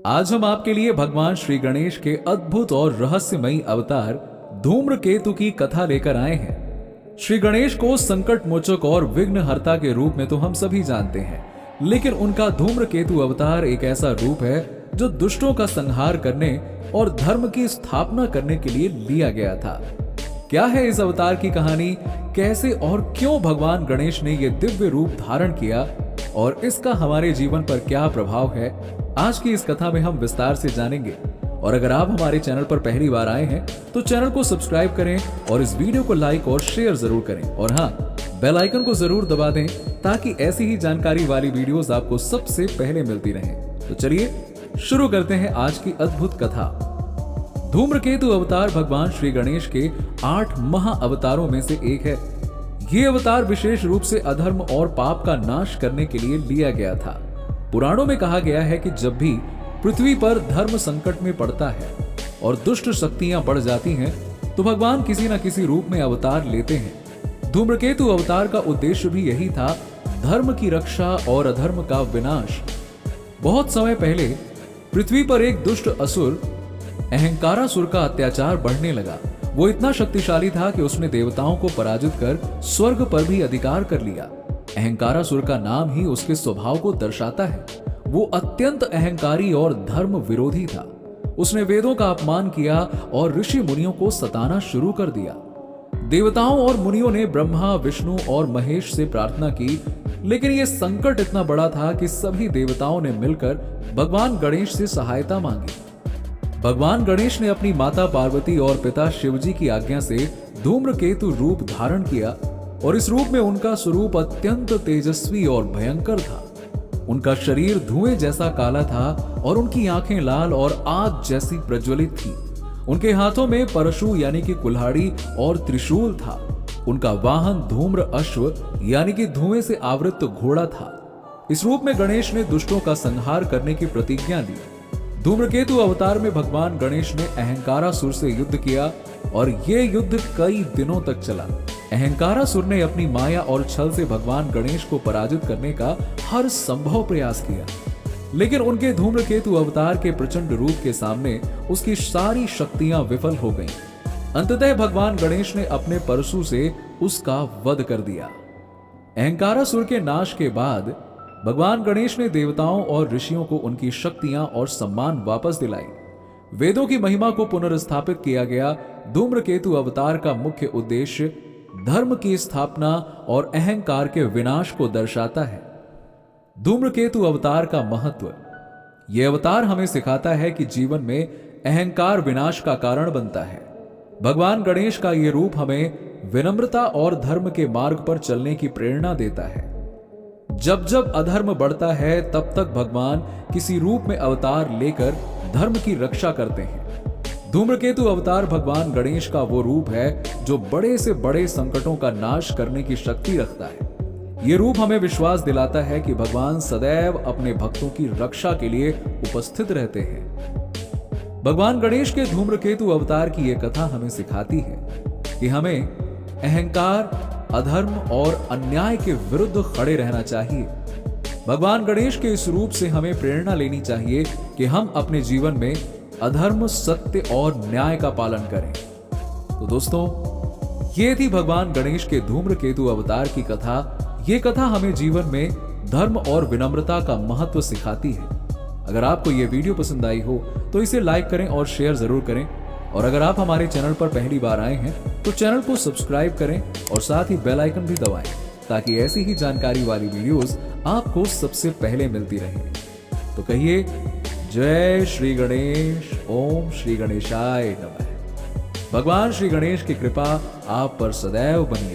आज हम आपके लिए भगवान श्री गणेश के अद्भुत और रहस्यमयी अवतार धूम्रकेतु की कथा लेकर आए हैं। श्री गणेश को संकट मोचक और विघ्नहर्ता के रूप में तो हम सभी जानते हैं, लेकिन उनका धूम्रकेतु अवतार एक ऐसा रूप है जो दुष्टों का संहार करने और धर्म की स्थापना करने के लिए लिया गया था। क्या है इस अवतार की कहानी, कैसे और क्यों भगवान गणेश ने यह दिव्य रूप धारण किया और इसका हमारे जीवन पर क्या प्रभाव है, आज की इस कथा में हम विस्तार से जानेंगे। और अगर आप हमारे चैनल पर पहली बार आए हैं तो चैनल को सब्सक्राइब करें और इस वीडियो को लाइक और शेयर जरूर करें, और हाँ, बेल आइकन को जरूर दबा दें ताकि ऐसी ही जानकारी वाली वीडियोस आपको सबसे पहले मिलती रहें। तो चलिए शुरू करते हैं आज की अद्भुत कथा। धूम्रकेतु अवतार भगवान श्री गणेश के 8 महा अवतारों में से एक है। ये अवतार विशेष रूप से अधर्म और पाप का नाश करने के लिए लिया गया था। पुराणों में कहा गया है कि जब भी पृथ्वी पर धर्म संकट में पड़ता है और दुष्ट शक्तियां बढ़ जाती हैं, तो भगवान किसी न किसी रूप में अवतार लेते हैं। धूम्रकेतु अवतार का उद्देश्य भी यही था, धर्म की रक्षा और अधर्म का विनाश। बहुत समय पहले पृथ्वी पर एक दुष्ट असुर अहंकारासुर का अत्याचार बढ़ने लगा। वो इतना शक्तिशाली था कि उसने देवताओं को पराजित कर स्वर्ग पर भी अधिकार कर लिया। अहंकारासुर का नाम ही उसके स्वभाव को दर्शाता है। वो अत्यंत अहंकारी और धर्म विरोधी था। उसने वेदों का अपमान किया और ऋषि मुनियों को सताना शुरू कर दिया। देवताओं और मुनियों ने ब्रह्मा, विष्णु और महेश से प्रार्थना की, लेकिन यह संकट इतना बड़ा था कि सभी देवताओं ने मिलकर भगवान गणेश से सहायता मांगी। भगवान गणेश ने अपनी माता पार्वती और पिता शिवजी की आज्ञा से धूम्रकेतु रूप धारण किया, और इस रूप में उनका स्वरूप अत्यंत तेजस्वी और भयंकर था। उनका शरीर धुएं जैसा काला था और उनकी आंखें लाल और आग जैसी प्रज्वलित थी। उनके हाथों में परशु यानी कि कुल्हाड़ी और त्रिशूल था। उनका वाहन धूम्र अश्व यानी कि धुएं से आवृत घोड़ा था। इस रूप में गणेश ने दुष्टों का संहार करने की प्रतिज्ञा ली। धूम्रकेतु अवतार में भगवान गणेश ने अहंकारासुर से युद्ध किया और यह युद्ध कई दिनों तक चला। अहंकारासुर ने अपनी माया और छल से भगवान गणेश को पराजित करने का हर संभव प्रयास किया, लेकिन उनके धूम्रकेतु अवतार के प्रचंड रूप के सामने उसकी सारी शक्तियां विफल हो गईं। अंततः भगवान गणेश ने अपने परशु से उसका वध कर दिया। अहंकारासुर के नाश के बाद भगवान गणेश ने देवताओं और ऋषियों को उनकी शक्तियां और सम्मान वापस दिलाई। वेदों की महिमा को पुनर्स्थापित किया गया। धूम्रकेतु अवतार का मुख्य उद्देश्य धर्म की स्थापना और अहंकार के विनाश को दर्शाता है। धूम्रकेतु अवतार का महत्व। यह अवतार हमें सिखाता है कि जीवन में अहंकार विनाश का कारण बनता है। भगवान गणेश का यह रूप हमें विनम्रता और धर्म के मार्ग पर चलने की प्रेरणा देता है। जब जब अधर्म बढ़ता है, तब तक भगवान किसी रूप में अवतार लेकर धर्म की रक्षा करते हैं। धूम्रकेतु अवतार भगवान गणेश का वो रूप है जो बड़े से बड़े संकटों का नाश करने की शक्ति रखता है। ये रूप हमें विश्वास दिलाता है कि भगवान सदैव अपने भक्तों की रक्षा के लिए उपस्थित रहते हैं। भगवान गणेश के धूम्रकेतु अवतार की यह कथा हमें सिखाती है कि हमें अहंकार, अधर्म और अन्याय के विरुद्ध खड़े रहना चाहिए। भगवान गणेश के इस रूप से हमें प्रेरणा लेनी चाहिए कि हम अपने जीवन में अधर्म, सत्य और न्याय का पालन करें। तो दोस्तों, ये थी भगवान गणेश के धूम्रकेतु अवतार की कथा। ये कथा हमें जीवन में धर्म और विनम्रता का महत्व सिखाती है। अगर आपको ये वीडियो पसंद आई हो तो इसे लाइक करें और शेयर जरूर करें, और अगर आप हमारे चैनल पर पहली बार आए हैं तो चैनल को सब्सक्राइब करें और साथ ही बेल आइकन भी दबाएं ताकि ऐसी ही जानकारी वाली वीडियोस आपको सबसे पहले मिलती रहे। तो कहिए जय श्री गणेश, ओम श्री गणेशाय नमः। भगवान श्री गणेश की कृपा आप पर सदैव बनी रहे।